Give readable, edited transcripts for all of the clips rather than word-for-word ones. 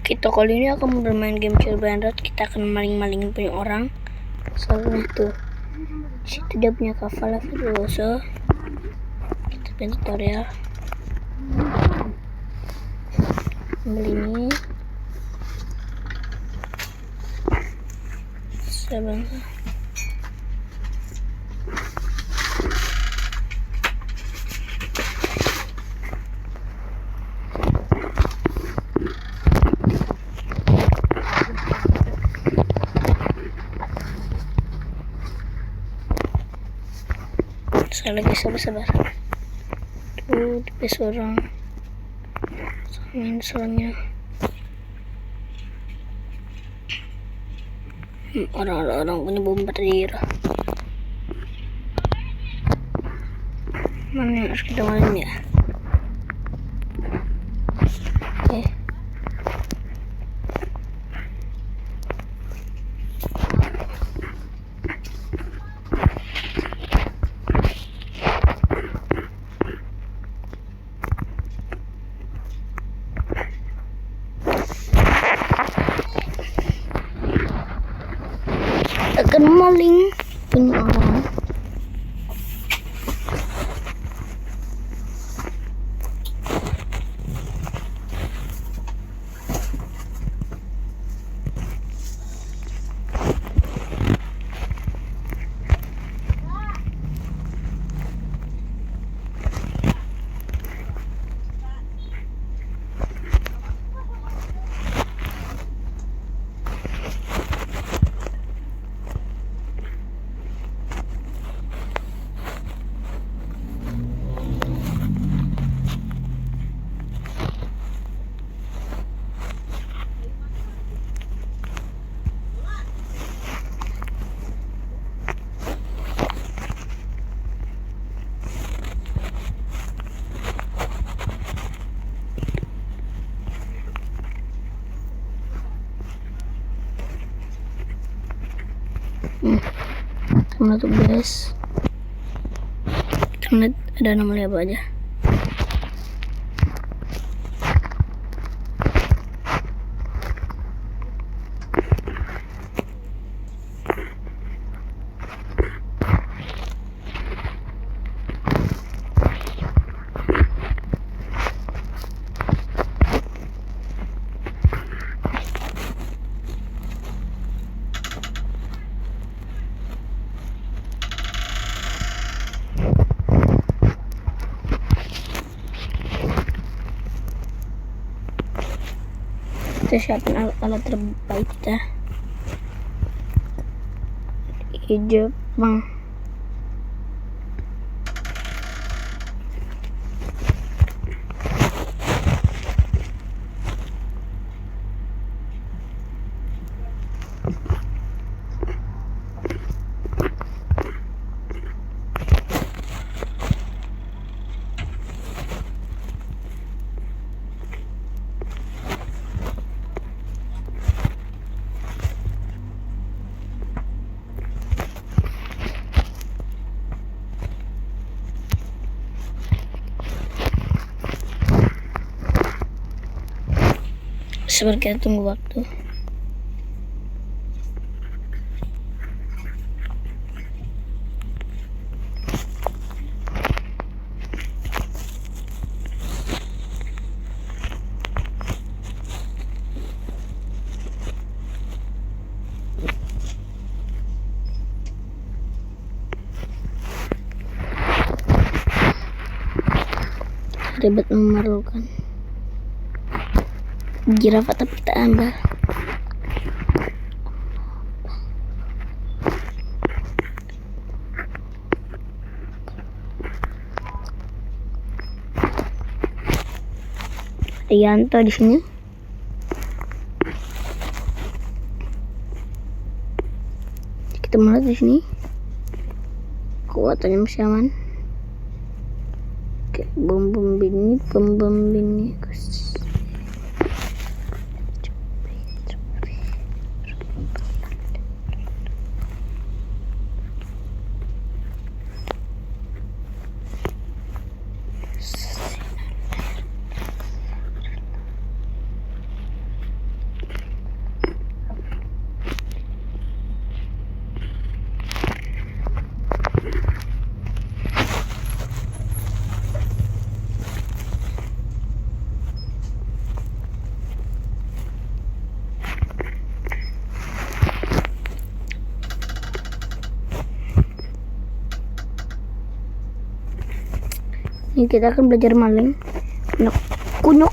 Kita kali ini akan bermain game Cirebon. Kita akan maling-malingin punya orang. Soalnya tuh, situ dia punya Cavala Virtuoso. Kita pindah tutorial. Ambil ini. Saya bangsa. Saya lagi sabar-sabar. Tuh, di seorang soalnya orang-orang punya bombardir. Mana yang harus kita main ya? Akan maling punya orang. Kita tuh guys, kita lihat ada anomaly apa aja. Kita siapin alat terbaik kita di Jepang. Sebentar, kita tunggu waktu. Ribet memerlukan girafat, tapi kita ambil. Yanto di sini. Kita melihat di sini kekuatannya masih aman. Oke, bom bini. Ini kita akan belajar maling. Anak kunyuk.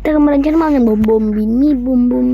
Kita akan belajar maling. Bom bom bini bom bom.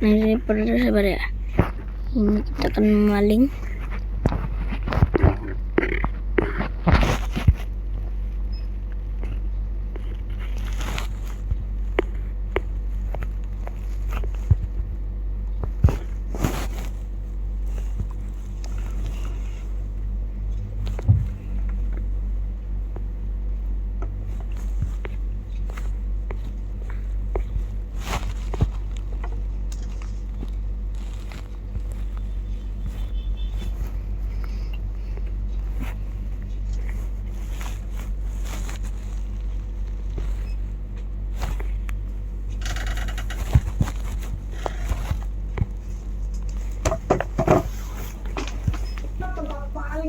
Nanti perlu sabar ya. Ini kita akan maling.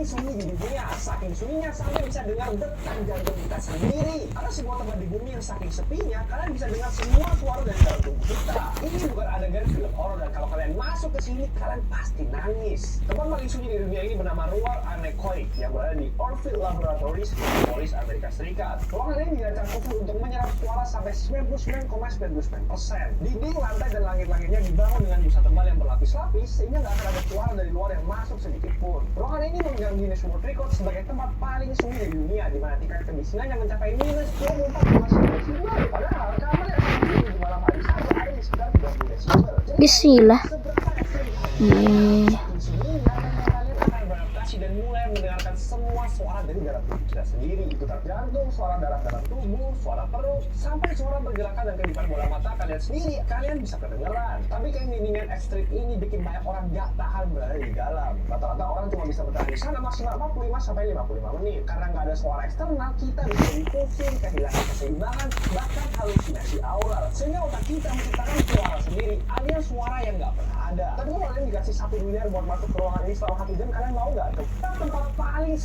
Sunyi di dunia, saking sunyinya sampai bisa dengar detak jantung kita sendiri. Ada sebuah tempat di bumi yang saking sepinya, kalian bisa dengar semua suara dari dalam tubuh kita. Ini bukan adegan film horor, dan kalau kalian masuk ke sini, kalian pasti nangis. Tempat paling sunyi di dunia ini bernama ruang anekoik yang berada di Orville Laboratories, Minneapolis, Amerika Serikat. Ruangan ini dirancang khusus untuk menyerap suara sampai 99,99%. Dinding, lantai, dan langit-langitnya dibangun dengan busa tebal yang berlapis-lapis, sehingga nggak akan ada suara dari luar yang masuk sedikit pun. Ruangan ini memegang Guinness World Record sebagai tempat paling sunyi di dunia, di mana tingkat kedinginannya mencapai minus 24,9 desibel. Padahal kamar yang sunyi di malam hari saja ada di sekitar 30 desibel. Bismillah. Saking sunyinya, kalian akan beradaptasi dan mulai mendengarkan semua suara dari dalam tubuh kita sendiri. Detak jantung, suara darah dalam tubuh, suara perut, sampai suara pergerakan dan kedipan bola mata kalian sendiri. Kalian bisa kedengeran. Tapi kayak bimbingan ekstrim ini bikin banyak orang gak tahan berada di dalam. Rata-rata orang cuma bisa bertahan di sana maksimal 45 sampai 55 menit. Karena nggak ada suara eksternal, kita bisa jadi pusing, kehilangan keseimbangan, bahkan halusinasi aural. Sehingga otak kita menciptakan suara sendiri, alias suara yang nggak pernah ada. Tapi kalau kalian dikasih 1 miliar buat masuk ke ruangan ini selama 1 jam, kalian mau nggak? Tempat paling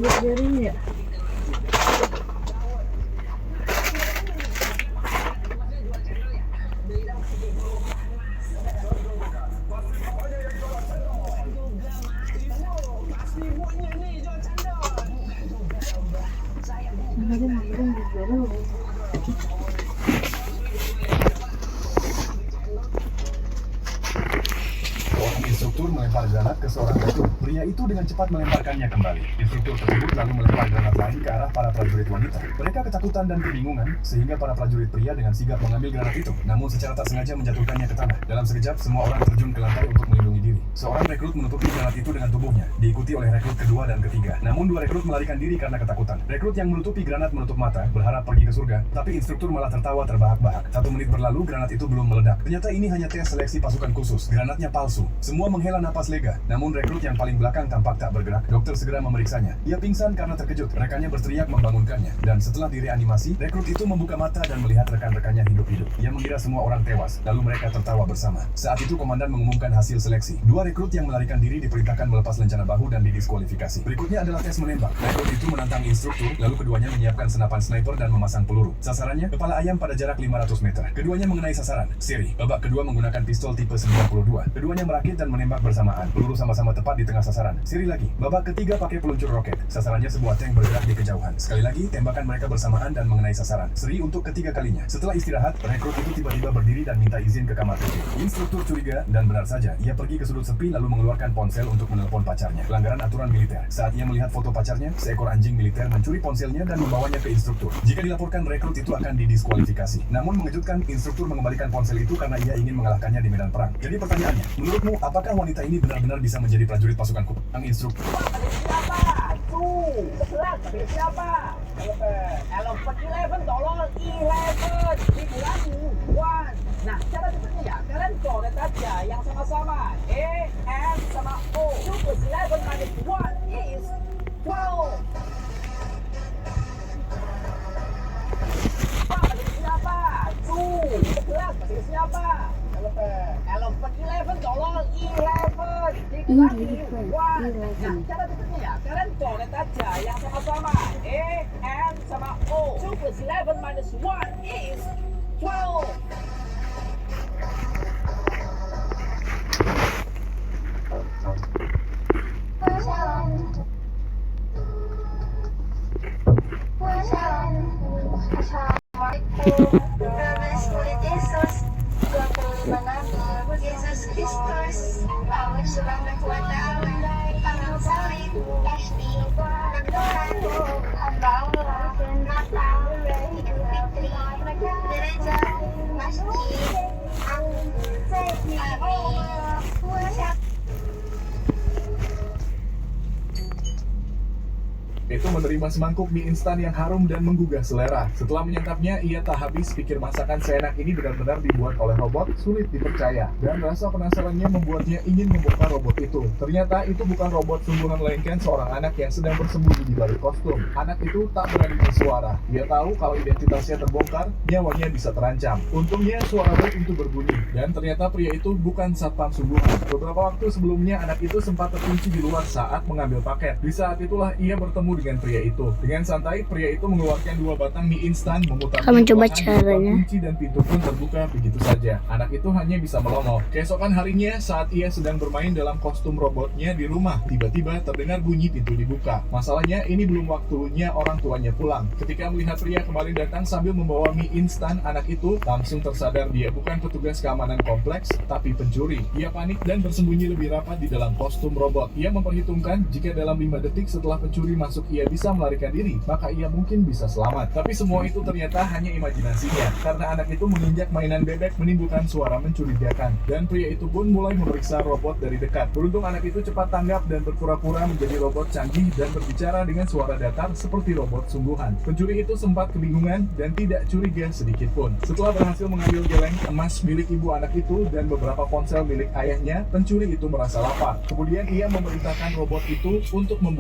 buat jaring ya. Instruktur melempar granat ke seorang rekrut. Pria itu dengan cepat melemparkannya kembali. Instruktur tersebut lalu melempar granat lain ke arah para prajurit wanita. Mereka ketakutan dan kebingungan, sehingga para prajurit pria dengan sigap mengambil granat itu, namun secara tak sengaja menjatuhkannya ke tanah. Dalam sekejap, semua orang terjun ke lantai untuk melindungi diri. Seorang rekrut menutupi granat itu dengan tubuhnya, diikuti oleh rekrut kedua dan ketiga. Namun 2 rekrut melarikan diri karena ketakutan. Rekrut yang menutupi granat menutup mata, berharap pergi ke surga, tapi instruktur malah tertawa terbahak-bahak. 1 menit berlalu, granat itu belum meledak. Ternyata ini hanya tes seleksi pasukan khusus. Granatnya palsu. Semua menghela napas lega, namun rekrut yang paling belakang tampak tak bergerak. Dokter segera memeriksanya. Ia pingsan karena terkejut. Rekannya berteriak membangunkannya. Dan setelah direanimasi, rekrut itu membuka mata dan melihat rekan-rekannya hidup-hidup. Ia mengira semua orang tewas, lalu mereka tertawa bersama. Saat itu komandan mengumumkan hasil seleksi. 2 rekrut yang melarikan diri diperintahkan melepas lencana bahu dan didiskualifikasi. Berikutnya adalah tes menembak. Rekrut itu menantang instruktur, lalu keduanya menyiapkan senapan sniper dan memasang peluru. Sasarannya, kepala ayam pada jarak 500 meter. Keduanya mengenai sasaran. Seri. Babak kedua menggunakan pistol tipe 92. Keduanya merakit dan menembak bersamaan. Peluru sama-sama tepat di tengah sasaran. Seri lagi. Babak ketiga pakai peluncur roket. Sasarannya sebuah tank bergerak di kejauhan. Sekali lagi, tembakan mereka bersamaan dan mengenai sasaran. Seri untuk ketiga kalinya. Setelah istirahat, rekrut itu tiba-tiba berdiri dan minta izin ke kamar TV. Instruktur curiga, dan benar saja, ia pergi ke sudut sepi lalu mengeluarkan ponsel untuk menelepon pacarnya. Pelanggaran aturan militer. Saat ia melihat foto pacarnya, seekor anjing militer mencuri ponselnya dan membawanya ke instruktur. Jika dilaporkan, rekrut itu akan didiskualifikasi. Namun mengejutkan, instruktur mengembalikan ponsel itu karena ia ingin mengalahkannya di medan perang. Jadi pertanyaannya, menurutmu apakah wanita ini benar-benar bisa menjadi prajurit pasukanku? Ang instruktur. siapa? Tuh, sebelah siapa? Elephant 11, tolong 11 dibilang 1. Nah, cara cepatnya ya, kalian coret aja yang sama-sama. A, N, sama O. 2 plus 11 minus 1 is 12. Siapa? Tuh, 11 masih ke siapa? Elephant 11, tolong 11 dibilang 1. Nah, cara cepatnya ya, kalian coret aja yang sama-sama. A, N, sama O. 2 plus 11 minus 1 is 12. Assalamualaikum. 12 kulit Yesus, 25 Nabi Yesus Kristus, Allah Subhanahu wa Ta'ala, tangan salib, pasti Tuhan, hamba Allah, Natal, Idul Fitri, gereja, masjid, amin. itu menerima semangkuk mie instan yang harum dan menggugah selera. Setelah menyantapnya, ia tak habis pikir masakan seenak ini benar-benar dibuat oleh robot, sulit dipercaya. Dan rasa penasarannya membuatnya ingin membongkar robot itu. Ternyata itu bukan robot sungguhan, melainkan seorang anak yang sedang bersembunyi di balik kostum. Anak itu tak berani bersuara. Dia tahu kalau identitasnya terbongkar, nyawanya bisa terancam. Untungnya suara bel itu berbunyi, dan ternyata pria itu bukan satpam sungguhan. Beberapa waktu sebelumnya, anak itu sempat terkunci di luar saat mengambil paket. Di saat itulah ia bertemu dengan pria itu. Dengan santai, pria itu mengeluarkan 2 batang mie instan, memutar Kamu coba ruangan, caranya. kunci dan pintu pun terbuka begitu saja. Anak itu hanya bisa melongo. Keesokan harinya, saat ia sedang bermain dalam kostum robotnya di rumah, tiba-tiba terdengar bunyi pintu dibuka. Masalahnya, ini belum waktunya orang tuanya pulang. Ketika melihat pria kembali datang sambil membawa mie instan, anak itu langsung tersadar dia bukan petugas keamanan kompleks, tapi pencuri. Ia panik dan bersembunyi lebih rapat di dalam kostum robot. Ia memperhitungkan jika dalam 5 detik setelah pencuri masuk ia bisa melarikan diri, maka ia mungkin bisa selamat. Tapi semua itu ternyata hanya imajinasinya, karena anak itu menginjak mainan bebek menimbulkan suara mencurigakan. Dan pria itu pun mulai memeriksa robot dari dekat. Beruntung anak itu cepat tanggap dan berpura-pura menjadi robot canggih dan berbicara dengan suara datar seperti robot sungguhan. Pencuri itu sempat kebingungan dan tidak curiga sedikit pun. Setelah berhasil mengambil geleng emas milik ibu anak itu dan beberapa ponsel milik ayahnya, pencuri itu merasa lapar. Kemudian ia memerintahkan robot itu untuk membuat